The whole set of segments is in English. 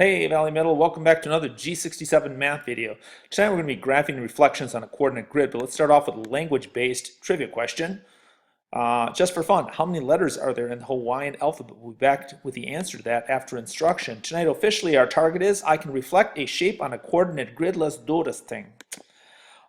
Hey Valley Metal, welcome back to another G67 math video. Tonight we're going to be graphing reflections on a coordinate grid, but let's start off with a language-based trivia question. Just for fun, how many letters are there in the Hawaiian alphabet? We'll be back with the answer to that after instruction. Tonight officially our target is, I can reflect a shape on a coordinate grid. Let's do this thing.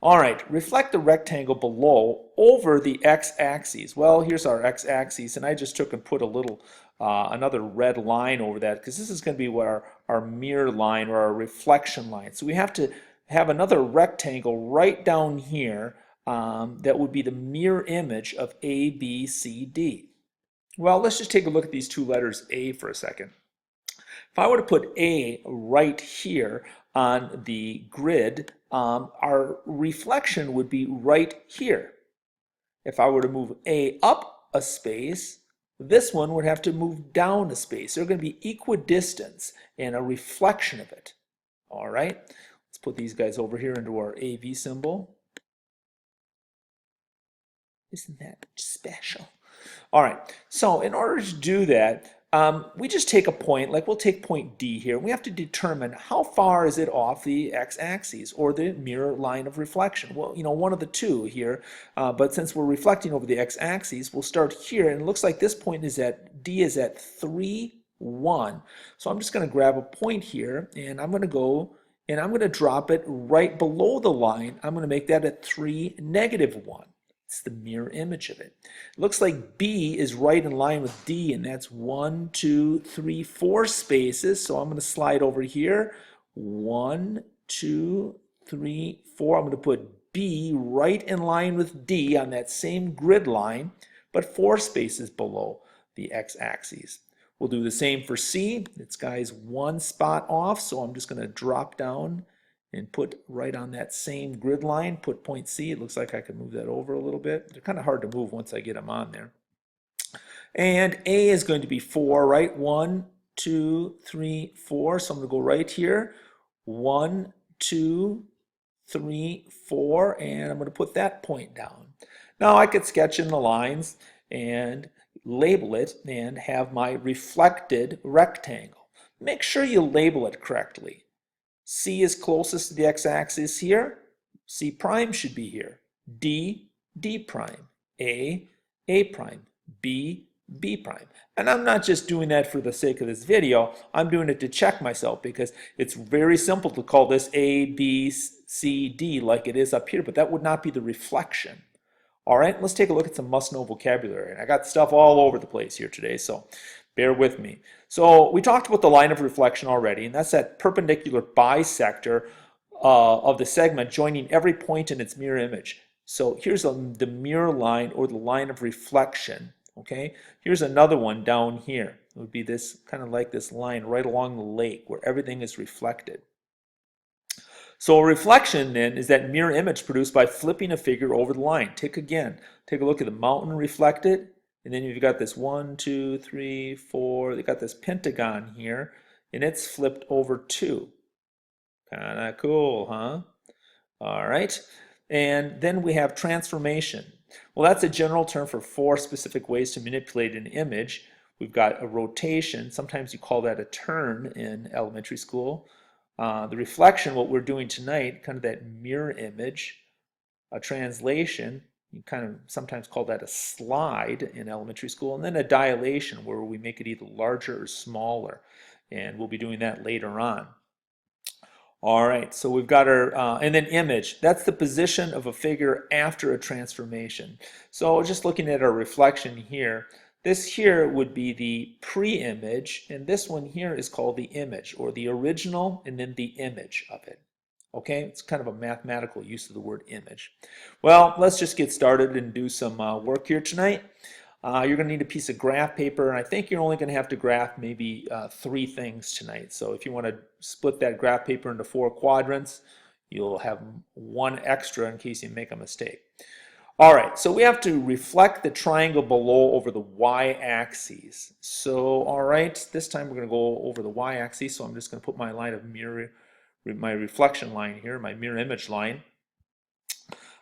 All right, reflect the rectangle below over the x-axis. Well, here's our x-axis, and I just took and put a little, another red line over that because this is going to be what our mirror line or our reflection line. So we have to have another rectangle right down here that would be the mirror image of A, B, C, D. Well, let's just take a look at these two letters A for a second. If I were to put A right here on the grid, our reflection would be right here. If I were to move A up a space, this one would have to move down a space. They're going to be equidistant and a reflection of it. All right, let's put these guys over here into our AV symbol. Isn't that special? All right, so in order to do that, we just take a point, like we'll take point D here. We have to determine how far is it off the x-axis or the mirror line of reflection. Well, you know, one of the two here, but since we're reflecting over the x-axis, we'll start here, and it looks like this point is at, D is at 3, 1. So I'm just going to grab a point here, and I'm going to go, and I'm going to drop it right below the line. I'm going to make that at 3, -1. It's the mirror image of it. It looks like B is right in line with D, and that's 1, 2, 3, 4 spaces. So I'm going to slide over here. 1, 2, 3, 4. I'm going to put B right in line with D on that same grid line, but 4 spaces below the x-axis. We'll do the same for C. This guy's 1 spot off, so I'm just going to drop down and put right on that same grid line, put point C. It looks like I can move that over a little bit. They're kind of hard to move once I get them on there. And A is going to be 4, right? 1, 2, 3, 4. So I'm going to go right here. 1, 2, 3, 4, and I'm going to put that point down. Now I could sketch in the lines and label it and have my reflected rectangle. Make sure you label it correctly. C is closest to the x-axis here. C prime should be here. D, D prime. A, A prime. B, B prime. And I'm not just doing that for the sake of this video. I'm doing it to check myself because it's very simple to call this A, B, C, D like it is up here, but that would not be the reflection. All right, let's take a look at some must-know vocabulary. And I got stuff all over the place here today, so bear with me. So we talked about the line of reflection already, and that's that perpendicular bisector of the segment joining every point in its mirror image. So here's the mirror line or the line of reflection. Okay, here's another one down here. It would be this kind of like this line right along the lake where everything is reflected. So a reflection then is that mirror image produced by flipping a figure over the line. Take a look at the mountain reflected. And then you've got this 1, 2, 3, 4. You've got this pentagon here, and it's flipped over too. Kind of cool, huh? All right. And then we have transformation. Well, that's a general term for 4 specific ways to manipulate an image. We've got a rotation. Sometimes you call that a turn in elementary school. The reflection, what we're doing tonight, kind of that mirror image. A translation. You kind of sometimes call that a slide in elementary school, and then a dilation where we make it either larger or smaller, and we'll be doing that later on. All right, so we've got our, and then image, that's the position of a figure after a transformation. So just looking at our reflection here, this here would be the pre-image, and this one here is called the image, or the original and then the image of it. Okay, it's kind of a mathematical use of the word image. Well, let's just get started and do some work here tonight. You're going to need a piece of graph paper, and I think you're only going to have to graph maybe 3 things tonight. So if you want to split that graph paper into 4 quadrants, you'll have 1 extra in case you make a mistake. All right, so we have to reflect the triangle below over the y-axis. So, all right, this time we're going to go over the y-axis, so I'm just going to put my line of mirror, my reflection line here, my mirror image line.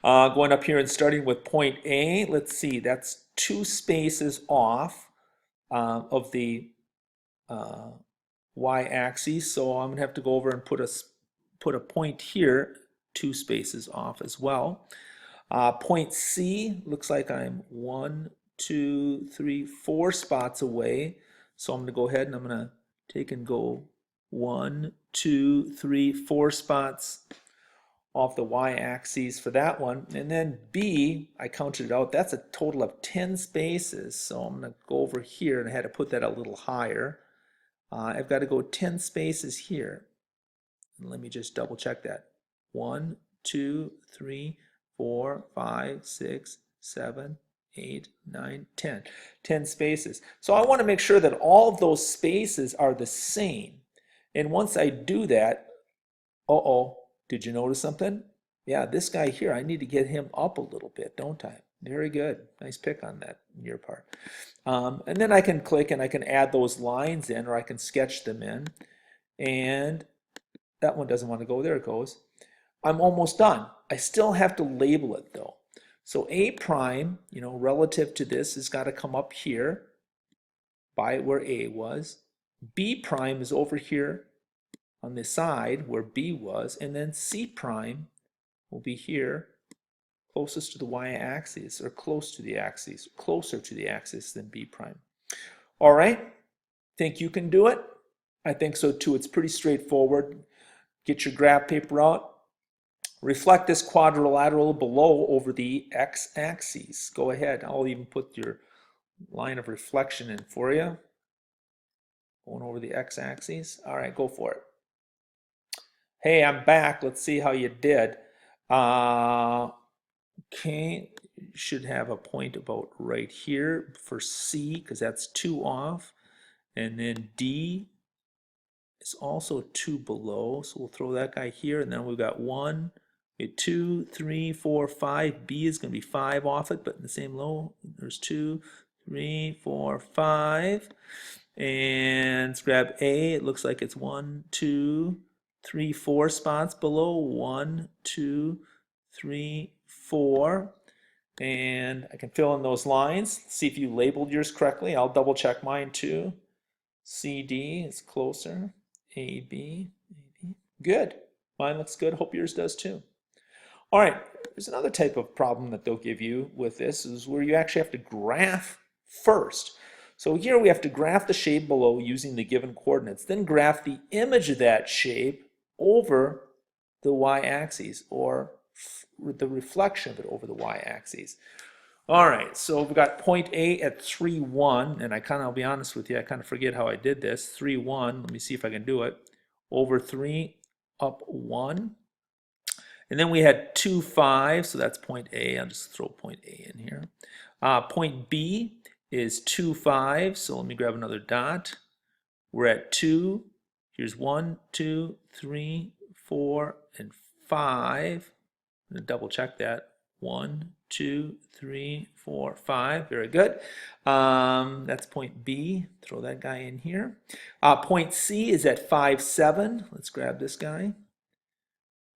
Going up here and starting with point A, let's see, that's 2 spaces off of the y-axis, so I'm going to have to go over and put a point here, 2 spaces off as well. Point C, looks like I'm 1, 2, 3, 4 spots away. So I'm going to go ahead and I'm going to take and go 1, 2, 3, 4 spots off the y-axis for that one. And then B, I counted it out, that's a total of 10 spaces. So I'm going to go over here, and I had to put that a little higher. I've got to go 10 spaces here. And let me just double check that. 1, 2, 3, 4, 5, 6, 7, 8, 9, 10. 10 spaces. So I want to make sure that all of those spaces are the same. And once I do that, did you notice something? Yeah, this guy here, I need to get him up a little bit, don't I? Very good. Nice pick on that on your part. And then I can click and I can add those lines in, or I can sketch them in. And that one doesn't want to go. There it goes. I'm almost done. I still have to label it though. So A prime, relative to this, has got to come up here by where A was. B prime is over here on the side where B was, and then C prime will be here closest to the y-axis, or close to the axis, closer to the axis than B prime. All right, think you can do it? I think so too. It's pretty straightforward. Get your graph paper out. Reflect this quadrilateral below over the x-axis. Go ahead. I'll even put your line of reflection in for you. Going over the x-axis. All right, go for it. Hey, I'm back. Let's see how you did. Okay, you should have a point about right here for C, because that's 2 off. And then D is also 2 below, so we'll throw that guy here. And then we've got 1, 2, 3, 4, 5. B is going to be 5 off it, but in the same low. There's 2, 3, 4, 5. And let's grab A. It looks like it's 1, 2, 3, 4 spots below. 1, 2, 3, 4. And I can fill in those lines. See if you labeled yours correctly. I'll double check mine too. CD is closer. AB. Good. Mine looks good. Hope yours does too. All right. There's another type of problem that they'll give you with this, is where you actually have to graph first. So here we have to graph the shape below using the given coordinates, then graph the image of that shape over the y-axis, or the reflection of it over the y-axis. All right, so we've got point A at 3, 1, and I'll be honest with you, I kind of forget how I did this. 3, 1, let me see if I can do it. Over 3, up 1. And then we had 2, 5, so that's point A. I'll just throw point A in here. Point B is 2, 5, so let me grab another dot. We're at 2. Here's 1, 2, 3, 4, and 5. I'm going to double check that. 1, 2, 3, 4, 5. Very good. That's point B. Throw that guy in here. Point C is at 5, 7. Let's grab this guy.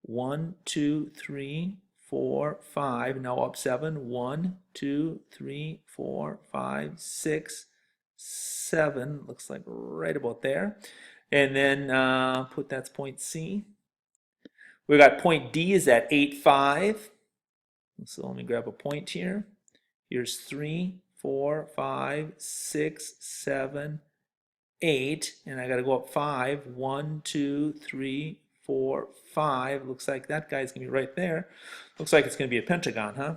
1, 2, 3, 4, 5. Now up 7. 1, 2, 3, 4, 5, 6, 7. Looks like right about there. And then that's point C. We've got point D is at 8, 5. So let me grab a point here. Here's 3, 4, 5, 6, 7, 8. And I got to go up 5. 1, 2, 3, 4, 5. Looks like that guy's going to be right there. Looks like it's going to be a pentagon, huh?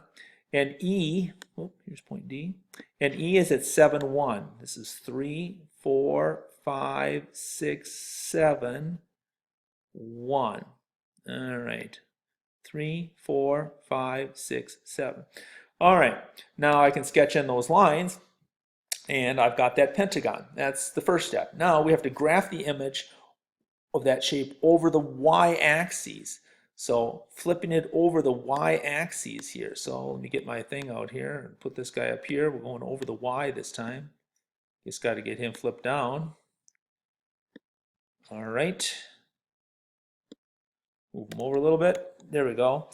And E, here's point D. And E is at 7, 1. This is 3, 4, 5, 6, 7, 1. All right. 3, 4, 5, 6, 7. All right. Now I can sketch in those lines, and I've got that pentagon. That's the first step. Now we have to graph the image of that shape over the y-axis. So flipping it over the y-axis here. So let me get my thing out here and put this guy up here. We're going over the y this time. Just got to get him flipped down. All right. Move them over a little bit. There we go.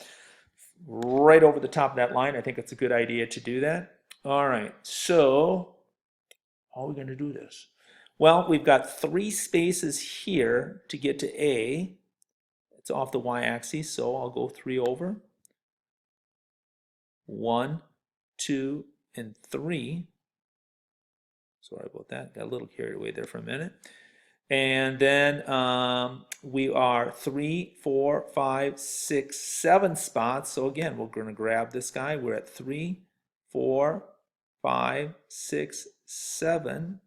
Right over the top of that line. I think it's a good idea to do that. All right. So how are we going to do this? Well, we've got 3 spaces here to get to A. It's off the y-axis, so I'll go 3 over. 1, 2, and 3. Sorry about that. Got a little carried away there for a minute. And then we are 3, 4, 5, 6, 7 spots. So again, we're going to grab this guy. We're at 3, 4, 5, 6, 7.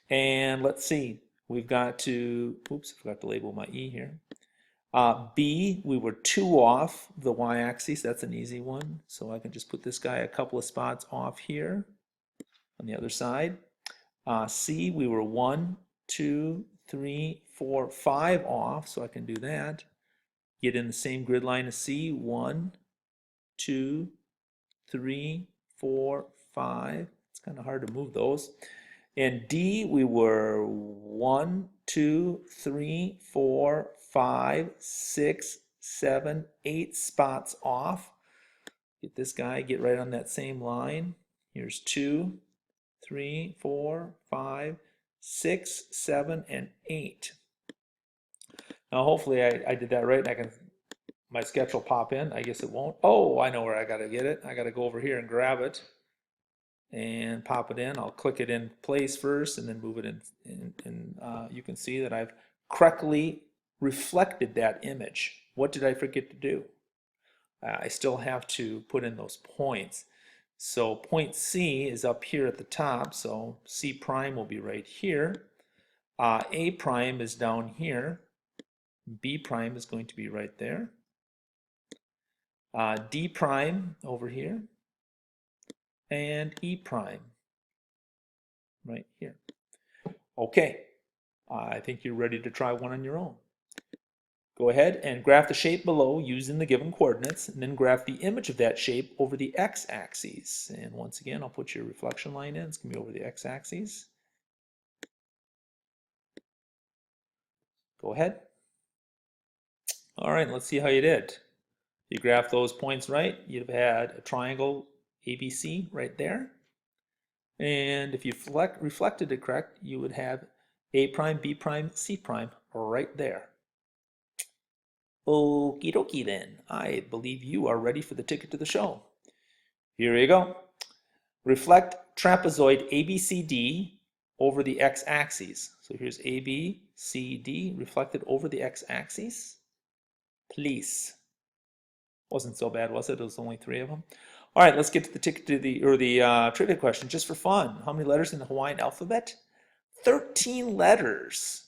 And let's see. We've got to, oops, I forgot to label my E here. B, we were 2 off the y-axis. That's an easy one. So I can just put this guy a couple of spots off here on the other side. C, we were 1, 2, 3, 4, 5 off, so I can do that. Get in the same grid line as C. 1, 2, 3, 4, 5. It's kind of hard to move those. And D, we were 1, 2, 3, 4, 5, 6, 7, 8 spots off. Get this guy, get right on that same line. Here's 2, 3, 4, 5, 6, 7, and 8. Now hopefully I did that right, and I can, my sketch will pop in. I guess it won't. Oh, I know where I got to get it. I got to go over here and grab it and pop it in. I'll click it in place first and then move it in. And you can see that I've correctly reflected that image. What did I forget to do? I still have to put in those points. So point C is up here at the top, so C prime will be right here. A prime is down here. B prime is going to be right there. D prime over here. And E prime right here. Okay, I think you're ready to try one on your own. Go ahead and graph the shape below using the given coordinates, and then graph the image of that shape over the x-axis. And once again, I'll put your reflection line in. It's going to be over the x-axis. Go ahead. All right, let's see how you did. If you graph those points right, you'd have had a triangle ABC right there. And if you reflected it correct, you would have A prime, B prime, C prime right there. Okie dokie then. I believe you are ready for the ticket to the show. Here you go. Reflect trapezoid ABCD over the x-axis. So here's ABCD reflected over the x-axis. Please. Wasn't so bad, was it? It was only 3 of them. All right, let's get to the ticket to the trivia question just for fun. How many letters in the Hawaiian alphabet? 13 letters.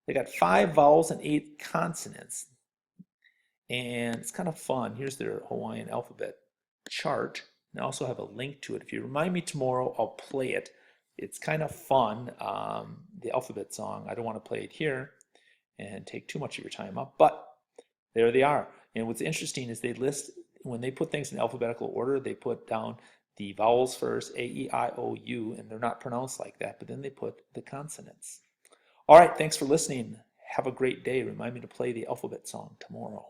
They got 5 vowels and 8 consonants. And it's kind of fun. Here's their Hawaiian alphabet chart. And I also have a link to it. If you remind me tomorrow, I'll play it. It's kind of fun, the alphabet song. I don't want to play it here and take too much of your time up, but there they are. And what's interesting is they list, when they put things in alphabetical order, they put down the vowels first, A, E, I, O, U, and they're not pronounced like that, but then they put the consonants. All right, thanks for listening. Have a great day. Remind me to play the alphabet song tomorrow.